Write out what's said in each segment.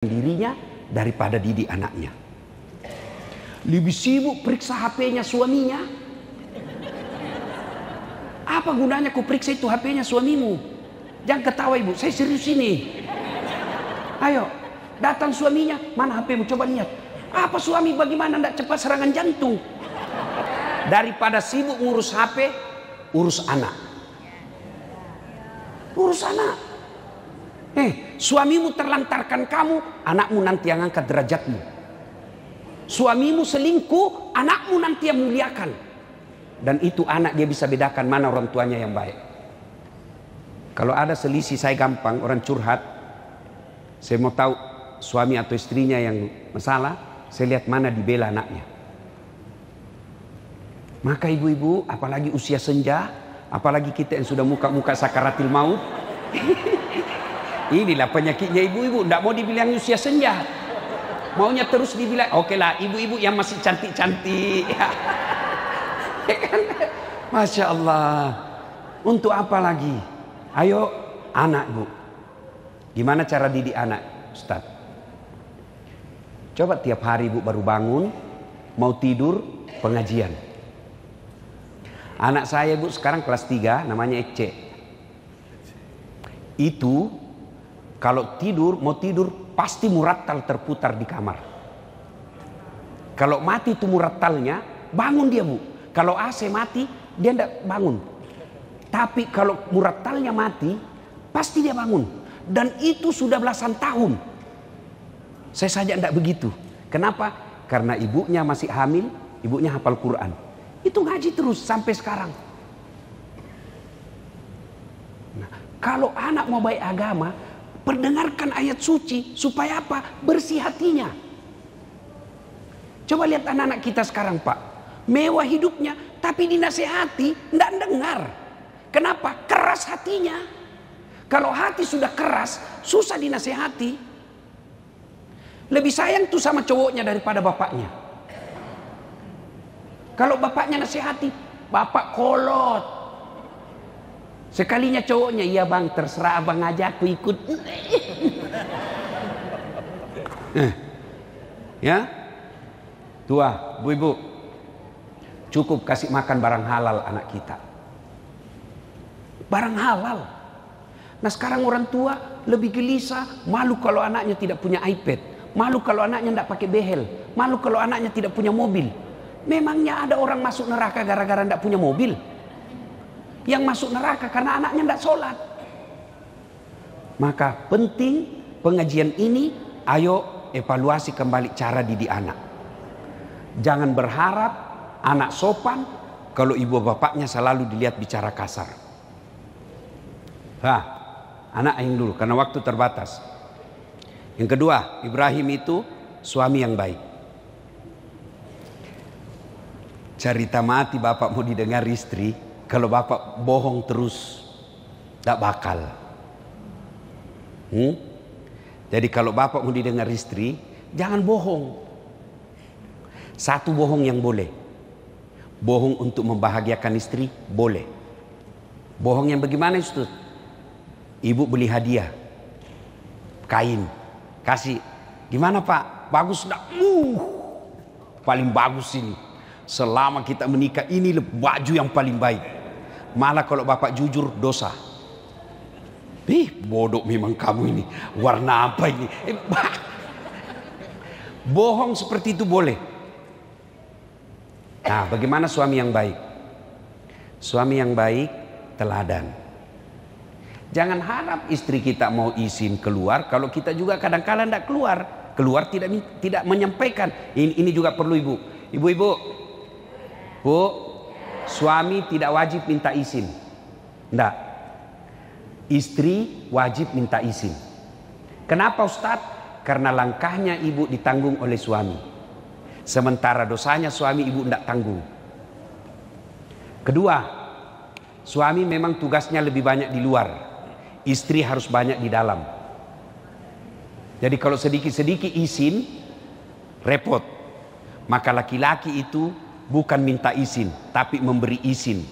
dirinya daripada didik anaknya. Lebih sibuk periksa HP-nya suaminya. Apa gunanya kau periksa itu HP-nya suamimu? Jangan ketawa ibu, saya serius ini. Ayo, datang suaminya, mana HP-mu, coba lihat. Apa suami bagaimana tidak cepat serangan jantung? Daripada sibuk ngurus HP, urus anak. Urus anak. Suamimu terlantarkan kamu, anakmu nanti yang angkat derajatmu. Suamimu selingkuh, anakmu nanti yang muliakan. Dan itu anak dia bisa bedakan mana orang tuanya yang baik. Kalau ada selisih saya gampang, orang curhat, saya mau tahu suami atau istrinya yang masalah, saya lihat mana dibela anaknya. Maka ibu-ibu, apalagi usia senja, apalagi kita yang sudah muka-muka sakaratil maut, inilah penyakitnya ibu-ibu, tidak mau dibilang usia senja, maunya terus dibilang, oke lah ibu-ibu yang masih cantik-cantik. Masya Allah. Untuk apa lagi? Ayo anak bu, gimana cara didik anak Ustaz? Coba tiap hari bu baru bangun, mau tidur, pengajian. Anak saya bu sekarang kelas 3, namanya Ece. Itu kalau tidur, mau tidur, pasti murattal terputar di kamar. Kalau mati itu murattalnya, bangun dia bu. Kalau AC mati, dia tidak bangun. Tapi kalau murattalnya mati, pasti dia bangun. Dan itu sudah belasan tahun. Saya saja tidak begitu. Kenapa? Karena ibunya masih hamil, ibunya hafal Quran. Itu ngaji terus sampai sekarang. Nah, kalau anak mau baik agama, perdengarkan ayat suci supaya apa? Bersih hatinya. Coba lihat anak-anak kita sekarang pak, mewah hidupnya tapi dinasehati tidak dengar. Kenapa? Keras hatinya. Kalau hati sudah keras, susah dinasehati. Lebih sayang tuh sama cowoknya daripada bapaknya. Kalau bapaknya nasihati, bapak kolot. Sekalinya cowoknya, iya bang terserah abang aja aku ikut. Ya, tua, bu-ibu, cukup kasih makan barang halal anak kita. Barang halal. Nah sekarang orang tua lebih gelisah, malu kalau anaknya tidak punya iPad, malu kalau anaknya tidak pakai behel, malu kalau anaknya tidak punya mobil. Memangnya ada orang masuk neraka gara-gara tidak punya mobil? Yang masuk neraka karena anaknya tidak sholat. Maka penting pengajian ini, ayo evaluasi kembali cara didik anak. Jangan berharap anak sopan kalau ibu bapaknya selalu dilihat bicara kasar. Anak yang dulu karena waktu terbatas. Yang kedua, Ibrahim itu suami yang baik. Cerita mati bapak mau didengar istri, kalau bapak bohong terus, tak bakal. Jadi kalau bapak mau didengar istri, jangan bohong. Satu bohong yang boleh. Bohong untuk membahagiakan istri, boleh. Bohong yang bagaimana itu? Ibu beli hadiah, kain, kasih. Gimana pak? Bagus enggak? Paling bagus ini. Selama kita menikah ini baju yang paling baik. Malah kalau bapak jujur dosa. Bodoh memang kamu ini. Warna apa ini? Bohong seperti itu boleh. Nah bagaimana suami yang baik? Suami yang baik teladan. Jangan harap istri kita mau izin keluar kalau kita juga kadang-kadang tidak keluar. Keluar tidak menyampaikan. Ini juga perlu ibu. Ibu-ibu, bu, suami tidak wajib minta izin. Tidak. Istri wajib minta izin. Kenapa Ustadz? Karena langkahnya ibu ditanggung oleh suami. Sementara dosanya suami ibu tidak tanggung. Kedua, suami memang tugasnya lebih banyak di luar. Istri harus banyak di dalam. Jadi kalau sedikit-sedikit izin, repot. Maka laki-laki itu bukan minta izin, tapi memberi izin.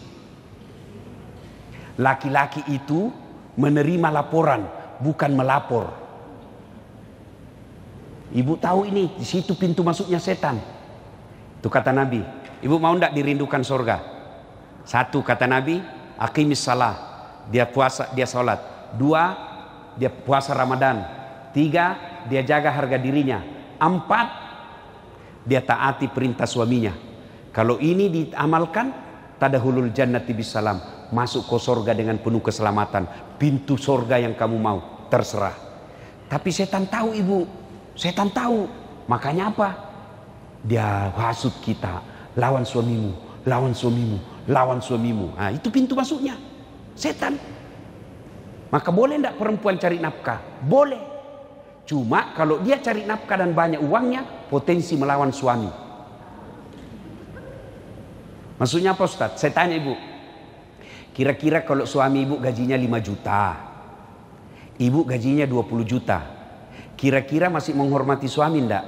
Laki-laki itu menerima laporan, bukan melapor. Ibu tahu ini, di situ pintu masuknya setan. Itu kata Nabi. Ibu mau ndak dirindukan surga? Satu, kata Nabi, aqimis salah. Dia puasa, dia sholat. Dua, dia puasa Ramadan. Tiga, dia jaga harga dirinya. Empat, dia taati perintah suaminya. Kalau ini diamalkan, tadahulul jannati bisalam, masuk ke surga dengan penuh keselamatan. Pintu surga yang kamu mau, terserah. Tapi setan tahu ibu, setan tahu. Makanya apa? Dia hasut kita, lawan suamimu, lawan suamimu, lawan suamimu. Nah, itu pintu masuknya setan. Maka boleh enggak perempuan cari nafkah? Boleh. Cuma kalau dia cari nafkah dan banyak uangnya, potensi melawan suami. Maksudnya apa Ustaz? Saya tanya ibu, kira-kira kalau suami ibu gajinya 5 juta, ibu gajinya 20 juta, kira-kira masih menghormati suami enggak?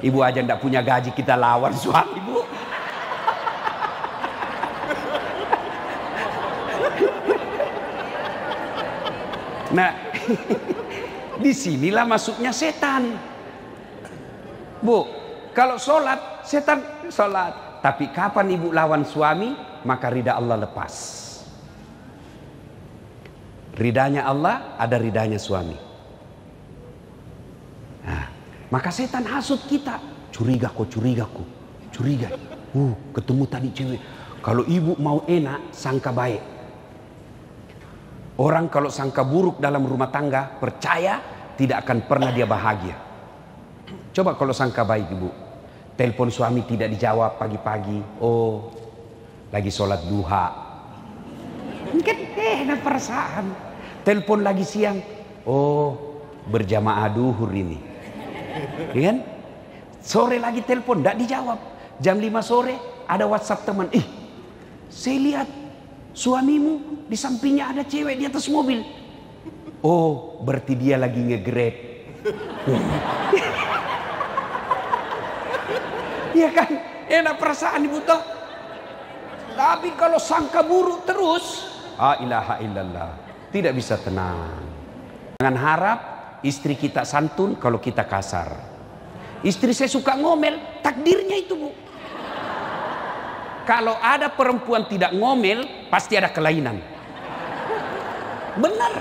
Ibu aja enggak punya gaji, kita lawan suami ibu. Nah, disinilah masuknya setan. Bu, kalau sholat, setan sholat. Tapi kapan ibu lawan suami, maka ridha Allah lepas. Ridhanya Allah, ada ridhanya suami. Nah, maka setan hasut kita. Curiga kok, curiga kok. Curiga. Ketemu tadi cewek. Kalau ibu mau enak, sangka baik. Orang kalau sangka buruk dalam rumah tangga, percaya tidak akan pernah dia bahagia. Coba kalau sangka baik ibu. Telepon suami tidak dijawab pagi-pagi. Oh, lagi sholat duha. Mungkin enak perasaan. Telepon lagi siang. Oh, berjamaah duhur ini. Ya kan? Sore lagi telepon, tidak dijawab. Jam 5 sore ada WhatsApp teman. Saya lihat suamimu di sampingnya ada cewek di atas mobil. Oh, berarti dia lagi nge-grab. Iya kan? Enak perasaan ibu toh. Tapi kalau sangka buruk terus, ilaha illallah, tidak bisa tenang. Jangan harap istri kita santun kalau kita kasar. Istri saya suka ngomel, takdirnya itu bu. Kalau ada perempuan tidak ngomel, pasti ada kelainan. Benar,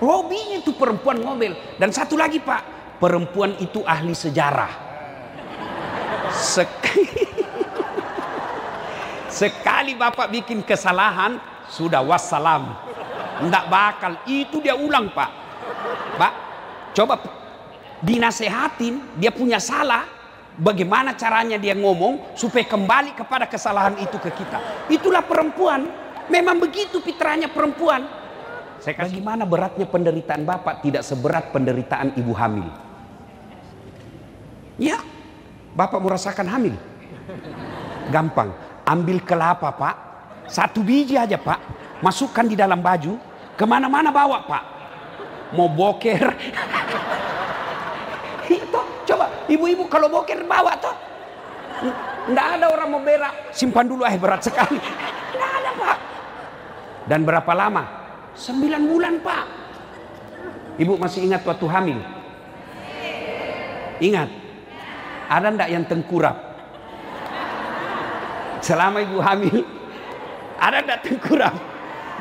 hobinya itu perempuan ngomel. Dan satu lagi pak, perempuan itu ahli sejarah. Sekali bapak bikin kesalahan, sudah wassalam. Nggak bakal, itu dia ulang pak. Pak, coba dinasehatin, dia punya salah. Bagaimana caranya dia ngomong supaya kembali kepada kesalahan itu ke kita. Itulah perempuan. Memang begitu fitrahnya perempuan. Bagaimana beratnya penderitaan bapak tidak seberat penderitaan ibu hamil. Ya, bapak merasakan hamil. Gampang. Ambil kelapa pak. 1 biji aja pak. Masukkan di dalam baju. Kemana-mana bawa pak. Mau boker. Itu coba ibu-ibu kalau boker bawa toh. Nggak ada orang mau berak. Simpan dulu berat sekali. Nggak ada pak. Dan berapa lama? 9 bulan pak. Ibu masih ingat waktu hamil? Ingat? Ada ndak yang tengkurap? Selama ibu hamil, ada ndak tengkurap?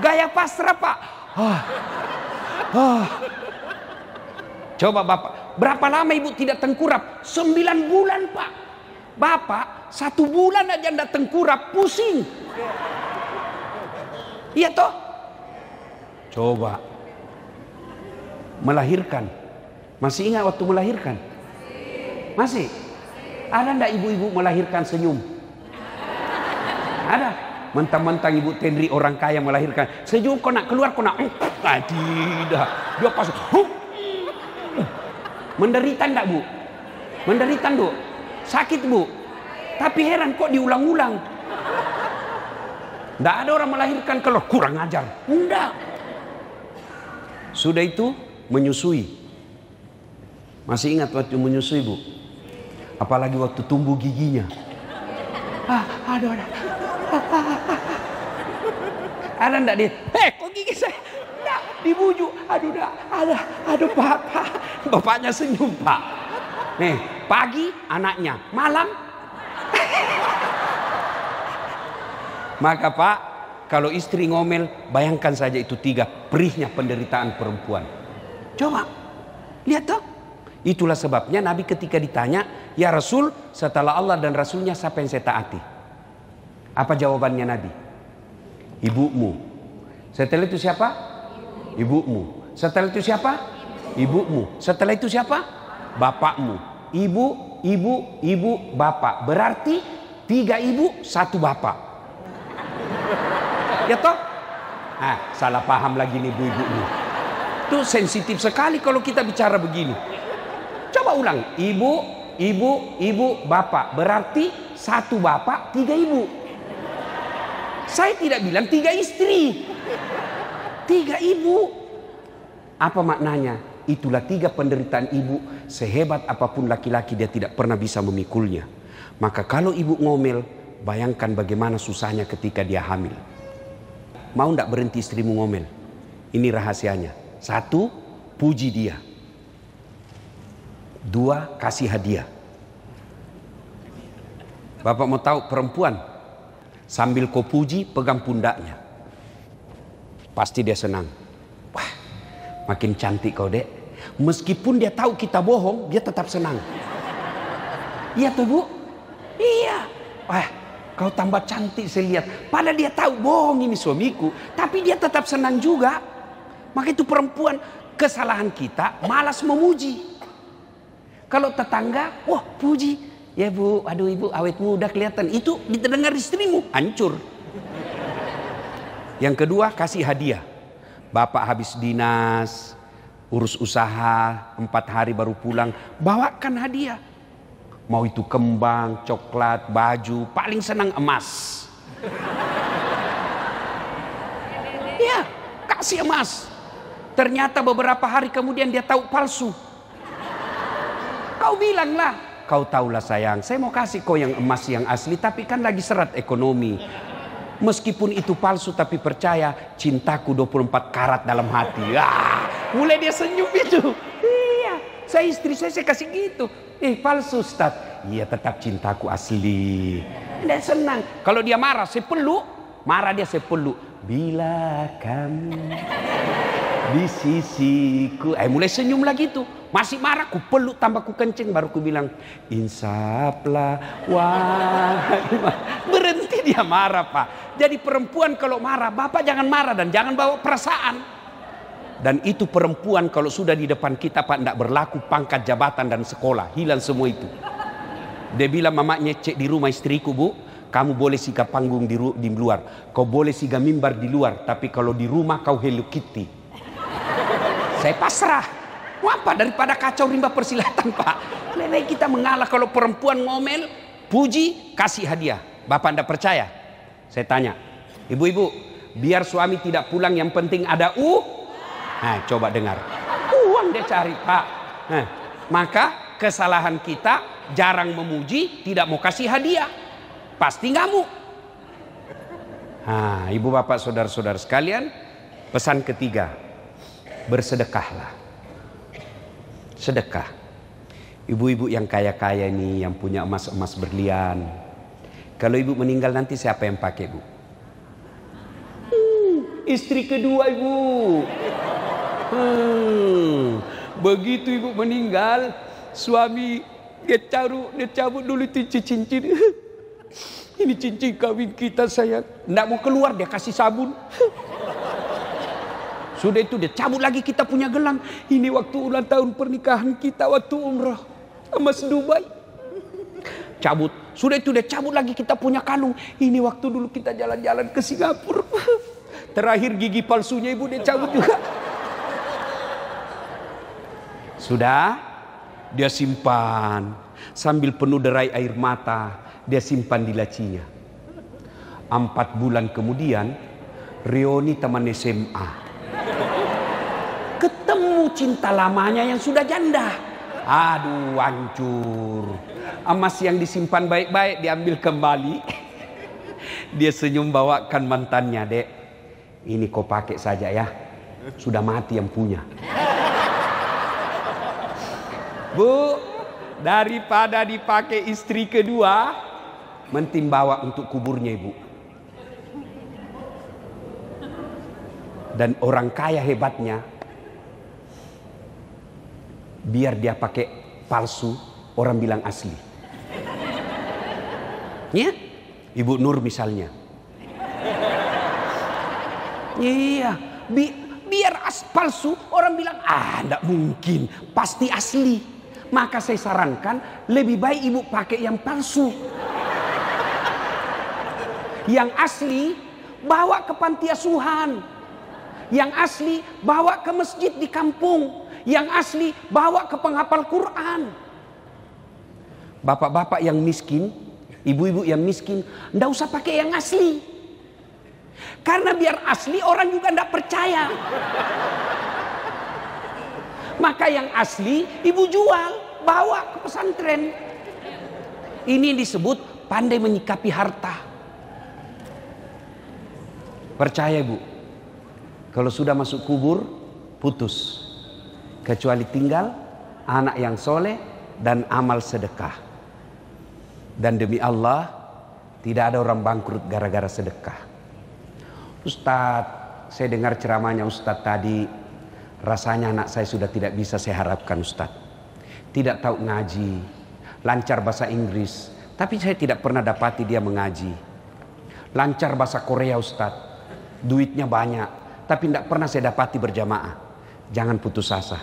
Gaya pasrah pak. Coba bapak, berapa lama ibu tidak tengkurap? 9 bulan pak. Bapak 1 bulan aja ndak tengkurap, pusing. Iya toh? Coba melahirkan. Masih ingat waktu melahirkan? Masih? Ada ndak ibu-ibu melahirkan senyum? Ada. Mentang-mentang ibu Tendri orang kaya melahirkan senyum, kau nak keluar, kau nak tidak. Dia pas menderita ndak bu? Menderita bu? Sakit bu? Tapi heran kok diulang-ulang. Ndak ada orang melahirkan kalau kurang ajar. Enggak. Sudah itu menyusui. Masih ingat waktu menyusui bu? Apalagi waktu tumbuh giginya. Aduh. Ada ndak dia? Kok gigi saya? Ndak, dibujuk. Aduh papa. bapaknya senyum, Pak. Nih, pagi anaknya, malam. Maka Pak, kalau istri ngomel, bayangkan saja itu 3 perihnya penderitaan perempuan. Coba, lihat toh. Itulah sebabnya Nabi ketika ditanya, ya Rasul, setelah Allah dan Rasulnya siapa yang saya taati? Apa jawabannya Nabi? Ibumu. Setelah itu siapa? Ibumu. Setelah itu siapa? Ibumu. Setelah itu siapa? Bapakmu. Ibu, bapak. Berarti 3 ibu, 1 bapak. Ya toh? Salah paham lagi nih ibu-ibu nih. Itu sensitif sekali kalau kita bicara begini. Coba ulang, ibu, bapak. Berarti 1 bapak, 3 ibu. Saya tidak bilang 3 istri, 3 ibu. Apa maknanya? Itulah 3 penderitaan ibu. Sehebat apapun laki-laki, dia tidak pernah bisa memikulnya. Maka kalau ibu ngomel, bayangkan bagaimana susahnya ketika dia hamil. Mau ndak berhenti istrimu ngomel? Ini rahasianya. 1, puji dia. 2, kasih hadiah. Bapak mau tahu perempuan, sambil kau puji, pegang pundaknya. Pasti dia senang. Wah, makin cantik kau, Dek. Meskipun dia tahu kita bohong, dia tetap senang. Iya tuh, Bu? Iya. Wah, kau tambah cantik saya lihat. Padahal dia tahu bohong ini suamiku, tapi dia tetap senang juga. Maka itu perempuan, kesalahan kita malas memuji. Kalau tetangga, wah puji. Ya Bu, aduh Ibu awet muda kelihatan. Itu didengar istrimu, hancur. Yang kedua, kasih hadiah. Bapak habis dinas, urus usaha, 4 hari baru pulang, bawakan hadiah. Mau itu kembang, coklat, baju, paling senang emas. Ya, kasih emas. Ternyata beberapa hari kemudian dia tahu palsu. Kau bilanglah, kau tahulah sayang, saya mau kasih kau yang emas yang asli, tapi kan lagi serat ekonomi. Meskipun itu palsu, tapi percaya, cintaku 24 karat dalam hati. Mulai dia senyum itu. Iya, istri saya kasih gitu. Palsu Ustaz. Iya, tetap cintaku asli. Dia senang. Kalau dia marah, saya peluk. Marah dia, saya peluk. Bila kamu di sisiku, mulai senyum lagi tuh. Masih marah, ku peluk tambah ku kencing, baru ku bilang, insaplah, wahai. Berhenti dia marah, Pak. Jadi perempuan kalau marah, Bapak jangan marah dan jangan bawa perasaan. Dan itu perempuan kalau sudah di depan kita, Pak, tidak berlaku pangkat jabatan dan sekolah, hilang semua itu. Dia bilang, mamanya cek di rumah istriku, Bu, kamu boleh siga panggung di luar, kau boleh siga mimbar di luar, tapi kalau di rumah kau Hello Kitty. Saya pasrah. Apa daripada kacau rimba persilatan, Pak. Lebih kita mengalah. Kalau perempuan ngomel, puji, kasih hadiah. Bapak anda percaya? Saya tanya, ibu-ibu, biar suami tidak pulang yang penting ada coba dengar. Uang dia cari, Pak. Maka kesalahan kita jarang memuji, tidak mau kasih hadiah. Pasti ngamuk. Ibu bapak saudara-saudara sekalian, pesan ketiga, bersedekahlah. Sedekah. Ibu-ibu yang kaya-kaya ini, yang punya emas-emas berlian, kalau ibu meninggal nanti siapa yang pakai, Bu? Istri kedua ibu. Begitu ibu meninggal, suami dia cabut dulu itu cincin. Ini cincin kawin kita sayang. Nggak mau keluar, dia kasih sabun. Sudah itu dia cabut lagi kita punya gelang. Ini waktu ulang tahun pernikahan kita waktu umrah emas Dubai. Cabut. Sudah itu dia cabut lagi kita punya kalung. Ini waktu dulu kita jalan-jalan ke Singapura. Terakhir gigi palsunya ibu dia cabut juga. Sudah dia simpan sambil penuh derai air mata. Dia simpan di lacinya. 4 bulan kemudian reuni teman SMA. Ketemu cinta lamanya yang sudah janda. Aduh, hancur. Emas yang disimpan baik-baik diambil kembali. Dia senyum bawakan mantannya, Dek. Ini kau pakai saja ya. Sudah mati yang punya. Bu, daripada dipakai istri kedua, mending bawa untuk kuburnya ibu. Dan orang kaya hebatnya, biar dia pakai palsu, orang bilang asli. Ya, Ibu Nur misalnya. Iya, biar palsu, orang bilang enggak mungkin, pasti asli. Maka saya sarankan lebih baik ibu pakai yang palsu. Yang asli bawa ke panti asuhan. Yang asli bawa ke masjid di kampung. Yang asli bawa ke penghafal Quran. Bapak-bapak yang miskin, ibu-ibu yang miskin, ndak usah pakai yang asli. Karena biar asli orang juga ndak percaya. Maka yang asli ibu jual, bawa ke pesantren. Ini disebut pandai menyikapi harta. Percaya ibu, kalau sudah masuk kubur, putus. Kecuali tinggal anak yang soleh dan amal sedekah. Dan demi Allah, tidak ada orang bangkrut gara-gara sedekah. Ustadz, saya dengar ceramahnya Ustadz tadi, rasanya anak saya sudah tidak bisa saya harapkan Ustadz. Tidak tahu ngaji, lancar bahasa Inggris, tapi saya tidak pernah dapati dia mengaji. Lancar bahasa Korea Ustadz, duitnya banyak, tapi tidak pernah saya dapati berjamaah. Jangan putus asa.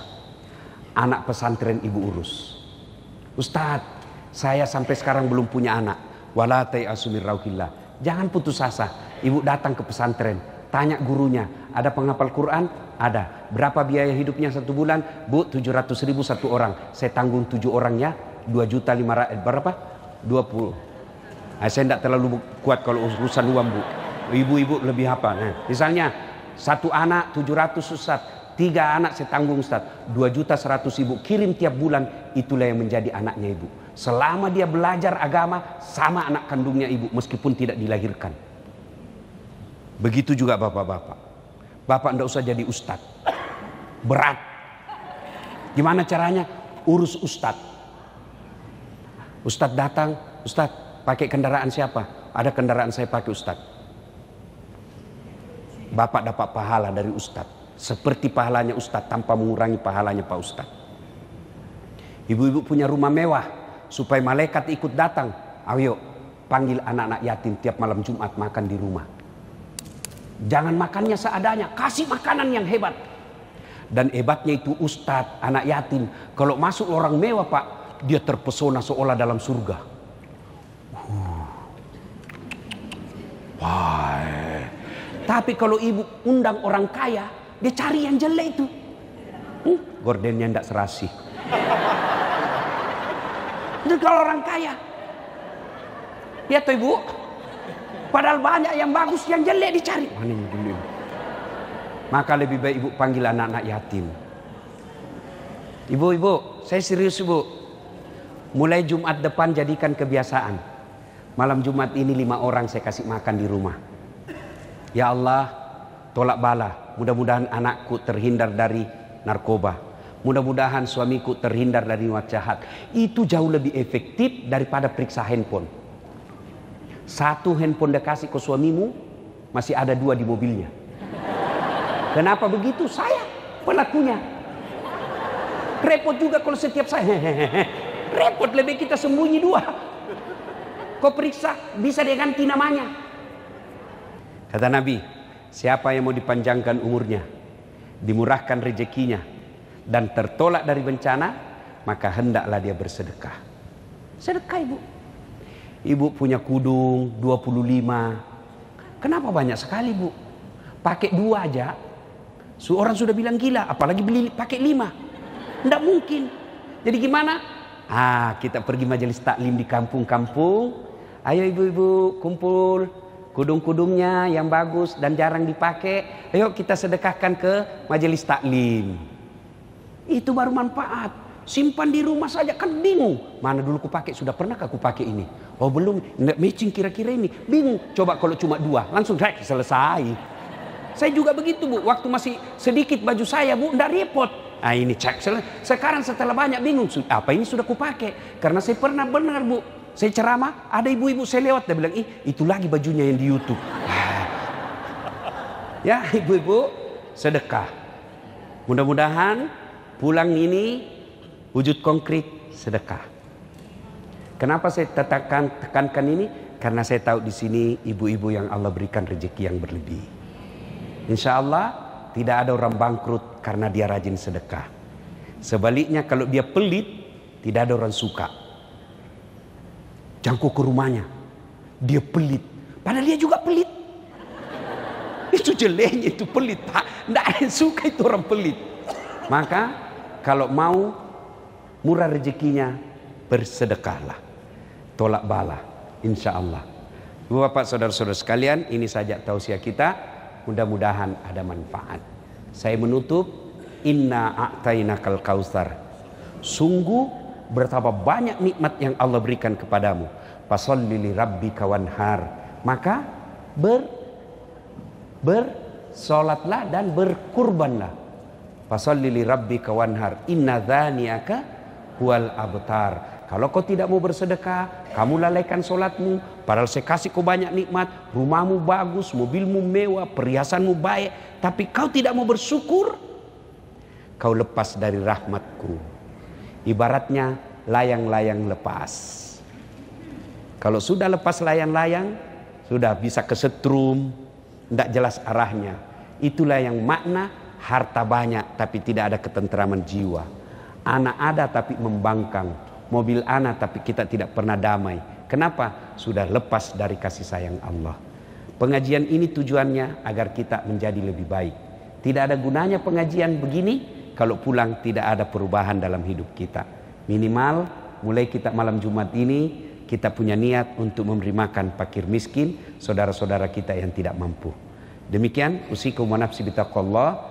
Anak pesantren ibu urus. Ustadz, saya sampai sekarang belum punya anak. Wala ta'asu min rauhillah. Jangan putus asa. Ibu datang ke pesantren, tanya gurunya, ada penghafal Quran? Ada. Berapa biaya hidupnya 1 bulan? Bu, 700.000 1 orang. Saya tanggung 7 orangnya, 2.500.000 berapa? 20. Nah, saya tidak terlalu kuat kalau urusan uang bu. Ibu-ibu lebih apa? Nah, misalnya 1 anak 700 Ustaz, 3 anak saya tanggung Ustaz, 2.100.000 kirim tiap bulan. Itulah yang menjadi anaknya ibu. Selama dia belajar agama sama anak kandungnya ibu, meskipun tidak dilahirkan. Begitu juga bapak-bapak. Bapak tidak usah jadi ustadz, berat. Gimana caranya? Urus ustadz. Ustadz datang, Ustadz pakai kendaraan siapa? Ada kendaraan saya pakai Ustadz. Bapak dapat pahala dari ustadz, seperti pahalanya ustadz tanpa mengurangi pahalanya pak ustadz. Ibu-ibu punya rumah mewah, supaya malaikat ikut datang. Ayo panggil anak-anak yatim tiap malam Jumat makan di rumah. Jangan makannya seadanya, kasih makanan yang hebat. Dan hebatnya itu ustadz, anak yatim, kalau masuk orang mewah pak, dia terpesona seolah dalam surga. Wah. Tapi kalau ibu undang orang kaya, dia cari yang jelek itu. Gordennya ndak serasi. Itu kalau orang kaya. Lihat tuh ibu, padahal banyak yang bagus, yang jelek dicari. Maka lebih baik ibu panggil anak-anak yatim. Ibu-ibu, saya serius ibu. Mulai Jumat depan jadikan kebiasaan. Malam Jumat ini 5 orang saya kasih makan di rumah. Ya Allah, tolak bala. Mudah-mudahan anakku terhindar dari narkoba. Mudah-mudahan suamiku terhindar dari niat jahat. Itu jauh lebih efektif daripada periksa handphone. 1 handphone dia kasih ke suamimu, masih ada 2 di mobilnya. Kenapa begitu? Saya pelakunya. Repot juga kalau setiap saya. Repot, lebih kita sembunyi 2. Kau periksa, bisa dia ganti namanya. Kata Nabi, siapa yang mau dipanjangkan umurnya, dimurahkan rezekinya, dan tertolak dari bencana, maka hendaklah dia bersedekah. Sedekah ibu. Ibu punya kudung 25. Kenapa banyak sekali bu? Pakai 2 aja. Orang sudah bilang gila, apalagi beli pakai 5. Tidak mungkin. Jadi gimana? Kita pergi majelis taklim di kampung-kampung. Ayo ibu-ibu kumpul. Kudung-kudungnya yang bagus dan jarang dipakai, ayo kita sedekahkan ke majelis taklim. Itu baru manfaat. Simpan di rumah saja kan bingung. Mana dulu kupakai, sudah pernahkah kupakai ini? Oh belum, nggak matching kira-kira ini. Bingung. Coba kalau cuma 2, langsung selesai. Saya juga begitu bu. Waktu masih sedikit baju saya bu, nggak repot. Ini cek. Sekarang setelah banyak bingung, apa ini sudah kupakai? Karena saya pernah benar Bu, saya ceramah, ada ibu-ibu saya lewat, dia bilang, itu lagi bajunya yang di YouTube. Ya ibu-ibu, sedekah. Mudah-mudahan pulang ini wujud konkret sedekah. Kenapa saya tekankan ini? Karena saya tahu di sini ibu-ibu yang Allah berikan rezeki yang berlebih. Insya Allah tidak ada orang bangkrut karena dia rajin sedekah. Sebaliknya kalau dia pelit, tidak ada orang suka. Jangkau ke rumahnya, dia pelit. Padahal dia juga pelit. Itu jeleknya, itu pelit Pak. Tidak ada yang suka itu orang pelit. Maka kalau mau murah rezekinya, bersedekahlah. Tolak bala, insya Allah. Bapak saudara-saudara sekalian, ini saja tausiah kita. Mudah-mudahan ada manfaat. Saya menutup, inna a'tainakal kautsar. Sungguh betapa banyak nikmat yang Allah berikan kepadamu. Fasholli li rabbika wanhar. Maka bersolatlah dan berkurbanlah. Fasholli li rabbika wanhar. Inna dzaniaka huwal abtar. Kalau kau tidak mau bersedekah, kamu lalaikan solatmu. Padahal saya kasih kau banyak nikmat, rumahmu bagus, mobilmu mewah, perhiasanmu baik, tapi kau tidak mau bersyukur, kau lepas dari rahmatku. Ibaratnya layang-layang lepas. Kalau sudah lepas layang-layang, sudah bisa kesetrum, tidak jelas arahnya. Itulah yang makna harta banyak tapi tidak ada ketentraman jiwa. Anak ada tapi membangkang. Mobil anak tapi kita tidak pernah damai. Kenapa? Sudah lepas dari kasih sayang Allah. Pengajian ini tujuannya agar kita menjadi lebih baik. Tidak ada gunanya pengajian begini kalau pulang tidak ada perubahan dalam hidup kita. Minimal mulai kita malam Jumat ini kita punya niat untuk memberi makan fakir miskin, saudara-saudara kita yang tidak mampu. Demikian usikum wa nafsi bitaqwallah.